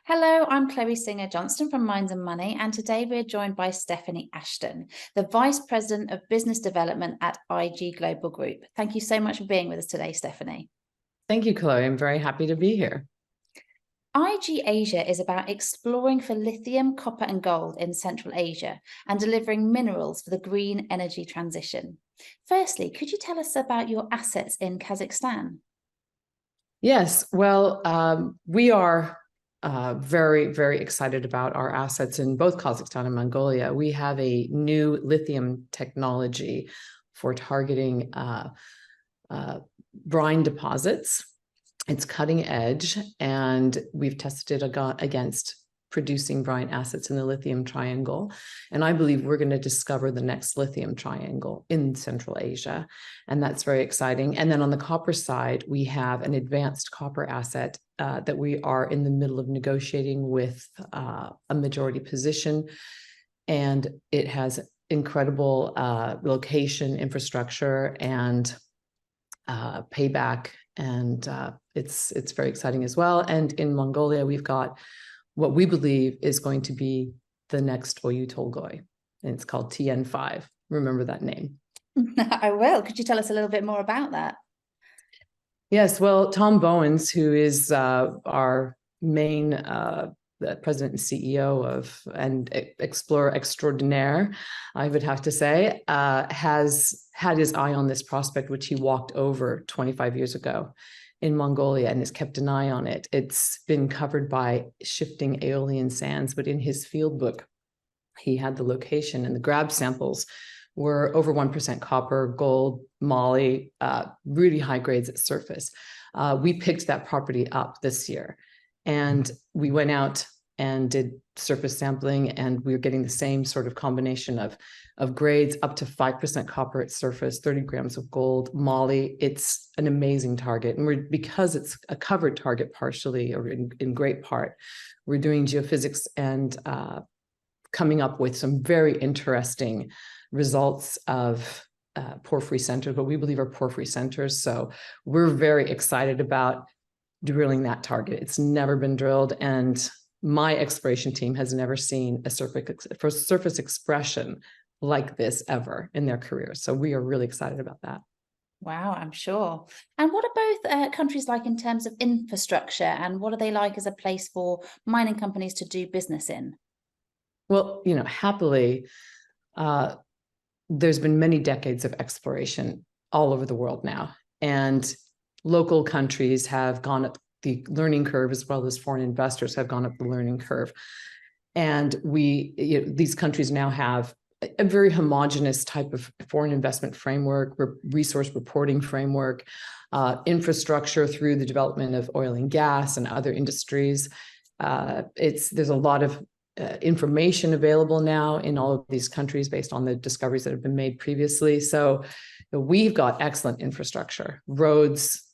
Hello, I'm Chloe Singer-Johnston from Minds and Money, and today we're joined by Stephanie Ashton, the Vice President of Business Development at IG Global Group. Thank you so much for being with us today, Stephanie. Thank you, Chloe. I'm very happy to be here. IG Asia is about exploring for lithium, copper, and gold in Central Asia and delivering minerals for the green energy transition. Firstly, could you tell us about your assets in Kazakhstan? Yes, well, we are very, very excited about our assets in both Kazakhstan and Mongolia. We have a new lithium technology for targeting brine deposits. It's cutting edge, and we've tested it against producing brine assets in the lithium triangle. And I believe we're going to discover the next lithium triangle in Central Asia. And that's very exciting. And then on the copper side, we have an advanced copper asset that we are in the middle of negotiating with a majority position. And it has incredible location, infrastructure, and payback. And it's very exciting as well. And in Mongolia, we've got what we believe is going to be the next Oyu Tolgoi, and it's called TN5. Remember that name? I will. Could you tell us a little bit more about that? Yes, well, Tom Bowens, who is our main president and CEO of and explorer extraordinaire, I would have to say, has had his eye on this prospect, which he walked over 25 years ago in Mongolia and has kept an eye on it. It's been covered by shifting Aeolian sands, but in his field book, he had the location, and the grab samples were over 1% copper, gold, moly, really high grades at surface. We picked that property up this year, and we went out and did surface sampling, and we were getting the same sort of combination of grades up to 5% copper at surface, 30 grams of gold, moly. It's an amazing target. And because it's a covered target partially, or in great part, we're doing geophysics and coming up with some very interesting results of porphyry centers, what we believe are porphyry centers. So we're very excited about drilling that target. It's never been drilled, and my exploration team has never seen a surface expression like this ever in their career. So we are really excited about that. Wow, I'm sure. And what are both countries like in terms of infrastructure, and what are they like as a place for mining companies to do business in? Well, happily, there's been many decades of exploration all over the world now, and local countries have gone up the learning curve, as well as foreign investors have gone up the learning curve. And these countries now have a very homogenous type of foreign investment framework, resource reporting framework, infrastructure through the development of oil and gas and other industries. There's a lot of information available now in all of these countries based on the discoveries that have been made previously. So we've got excellent infrastructure, roads,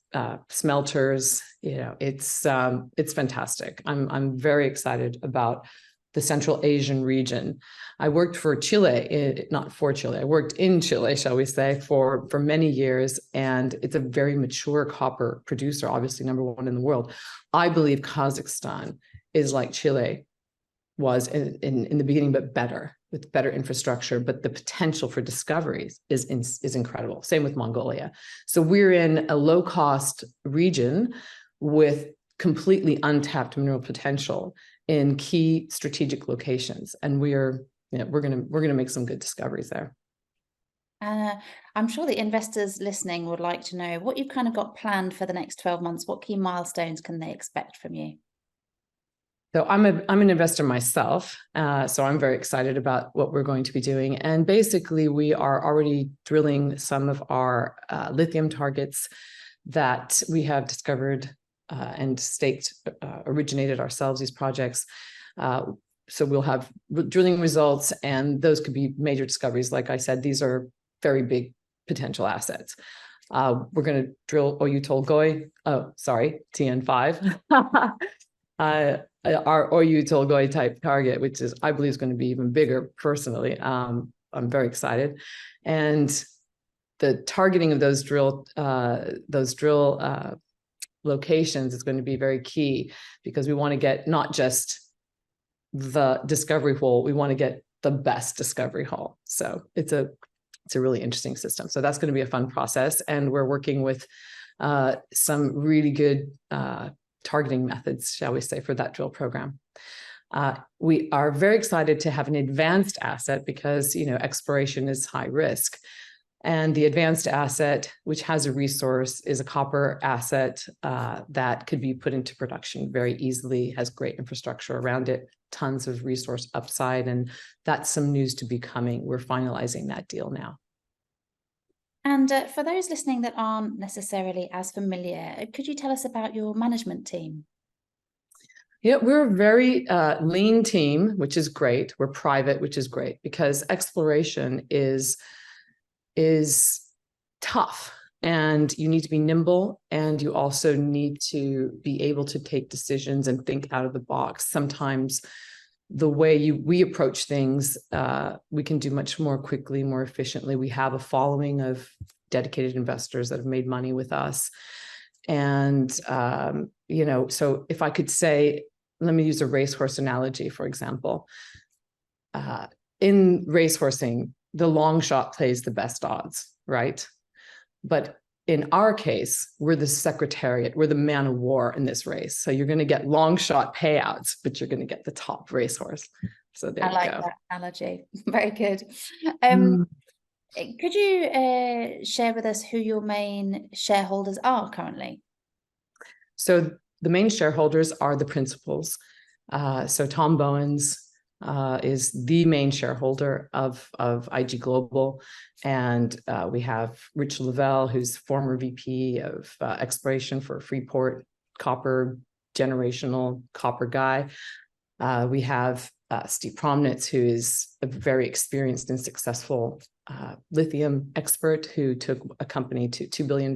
smelters. It's fantastic. I'm very excited about the Central Asian region. I worked for Chile, not for Chile. I worked in Chile, shall we say, for many years, and it's a very mature copper producer, obviously #1 in the world. I believe Kazakhstan is like Chile was in the beginning, but better, with better infrastructure. But the potential for discoveries is incredible. Same with Mongolia. So we're in a low-cost region with completely untapped mineral potential in key strategic locations, and we're gonna make some good discoveries there. I'm sure the investors listening would like to know what you've kind of got planned for the next 12 months. What key milestones can they expect from you? So I'm an investor myself, so I'm very excited about what we're going to be doing. And basically, we are already drilling some of our lithium targets that we have discovered and staked, originated ourselves, these projects. So we'll have drilling results, and those could be major discoveries. Like I said, these are very big potential assets. We're going to drill Oyu Tolgoi, TN5. Our Oyu Tolgoi type target, which I believe is going to be even bigger personally. I'm very excited. And the targeting of those drill locations is going to be very key, because we want to get not just the discovery hole, we want to get the best discovery hole. So it's a really interesting system. So that's going to be a fun process. And we're working with some really good targeting methods, shall we say, for that drill program. We are very excited to have an advanced asset because, exploration is high risk. And the advanced asset, which has a resource, is a copper asset that could be put into production very easily, has great infrastructure around it, tons of resource upside, and that's some news to be coming. We're finalizing that deal now. And for those listening that aren't necessarily as familiar, could you tell us about your management team? Yeah, we're a very lean team, which is great. We're private, which is great, because exploration is tough, and you need to be nimble, and you also need to be able to take decisions and think out of the box. Sometimes the way we approach things, we can do much more quickly, more efficiently. We have a following of dedicated investors that have made money with us. And, so if I could say, let me use a racehorse analogy, for example. In racehorsing, the long shot plays the best odds, right? But in our case, we're the secretariat, we're the man of war in this race. So you're going to get long shot payouts, but you're going to get the top racehorse. So there you go. I like that analogy. Very good. Could you share with us who your main shareholders are currently? So the main shareholders are the principals. So Tom Bowens is the main shareholder of IG Global. And we have Rich Lavelle, who's former VP of exploration for Freeport, generational copper guy. We have Steve Promnitz, who is a very experienced and successful lithium expert who took a company to $2 billion.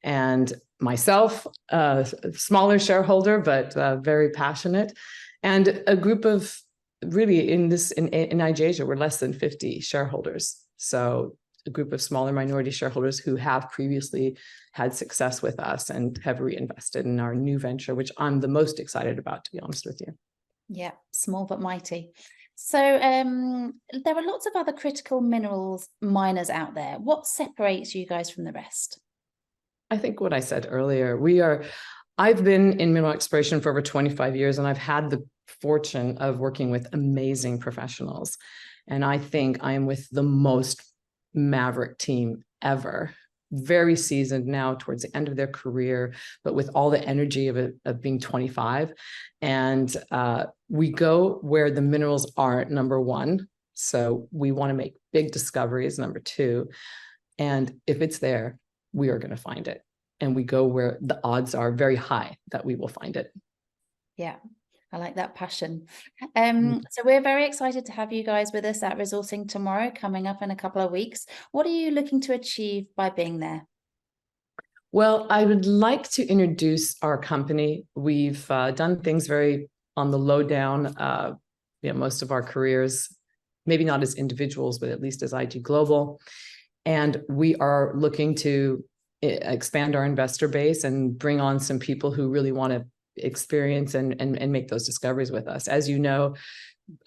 And myself, a smaller shareholder, but very passionate. And a group of really in IG Asia, we're less than 50 shareholders. So a group of smaller minority shareholders who have previously had success with us and have reinvested in our new venture, which I'm the most excited about, to be honest with you. Yeah, small but mighty. So there are lots of other critical minerals miners out there. What separates you guys from the rest? I think what I said earlier, I've been in mineral exploration for over 25 years, and I've had the fortune of working with amazing professionals. And I think I am with the most maverick team ever, very seasoned now towards the end of their career, but with all the energy of being 25. And we go where the minerals are, number one. So we want to make big discoveries, number two. And if it's there, we are going to find it. And we go where the odds are very high that we will find it. Yeah, I like that passion. So we're very excited to have you guys with us at Resourcing Tomorrow, coming up in a couple of weeks. What are you looking to achieve by being there? Well, I would like to introduce our company. We've done things very on the low down, most of our careers, maybe not as individuals, but at least as IG Global. And we are looking to expand our investor base and bring on some people who really want to experience and make those discoveries with us. As you know,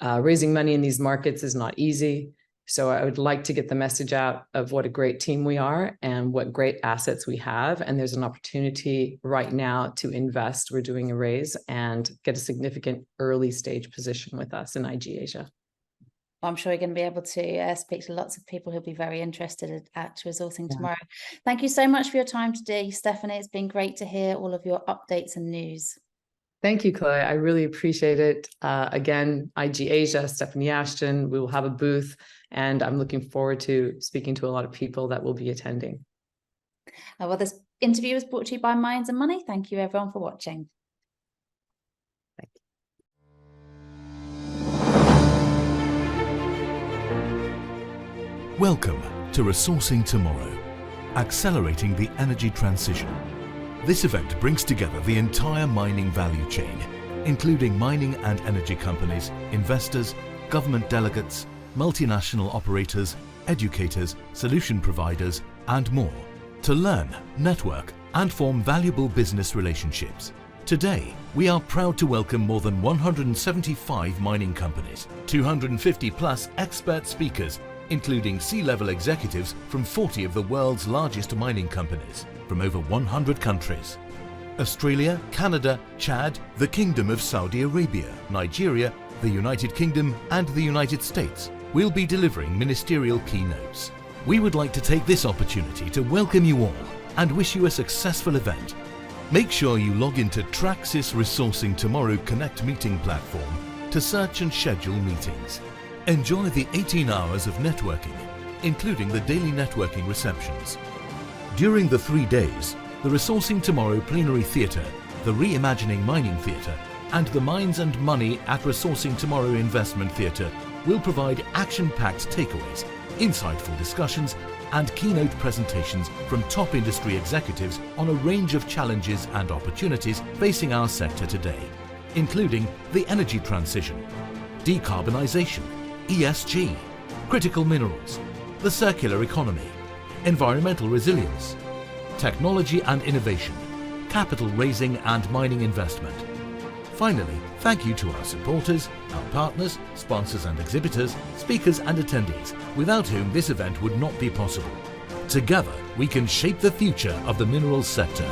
raising money in these markets is not easy. So I would like to get the message out of what a great team we are and what great assets we have. And there's an opportunity right now to invest. We're doing a raise and get a significant early stage position with us in IG Asia. I'm sure you're going to be able to speak to lots of people who'll be very interested at Resourcing Tomorrow. Thank you so much for your time today, Stephanie. It's been great to hear all of your updates and news. Thank you, Chloe. I really appreciate it. Again, IG Asia, Stephanie Ashton, we will have a booth, and I'm looking forward to speaking to a lot of people that will be attending. Well, this interview was brought to you by Minds and Money. Thank you, everyone, for watching. Welcome to Resourcing Tomorrow, accelerating the energy transition. This event brings together the entire mining value chain, including mining and energy companies, investors, government delegates, multinational operators, educators, solution providers, and more, to learn, network, and form valuable business relationships. Today, we are proud to welcome more than 175 mining companies, 250 plus expert speakers, including C-level executives from 40 of the world's largest mining companies, from over 100 countries. Australia, Canada, Chad, the Kingdom of Saudi Arabia, Nigeria, the United Kingdom and the United States will be delivering ministerial keynotes. We would like to take this opportunity to welcome you all and wish you a successful event. Make sure you log into Traxys Resourcing Tomorrow Connect meeting platform to search and schedule meetings. Enjoy the 18 hours of networking, including the daily networking receptions. During the 3 days, the Resourcing Tomorrow Plenary Theatre, the Reimagining Mining Theatre, and the Mines and Money at Resourcing Tomorrow Investment Theatre will provide action-packed takeaways, insightful discussions, and keynote presentations from top industry executives on a range of challenges and opportunities facing our sector today, including the energy transition, decarbonisation, ESG, critical minerals, the circular economy, environmental resilience, technology and innovation, capital raising and mining investment. Finally, thank you to our supporters, our partners, sponsors and exhibitors, speakers and attendees, without whom this event would not be possible. Together, we can shape the future of the minerals sector.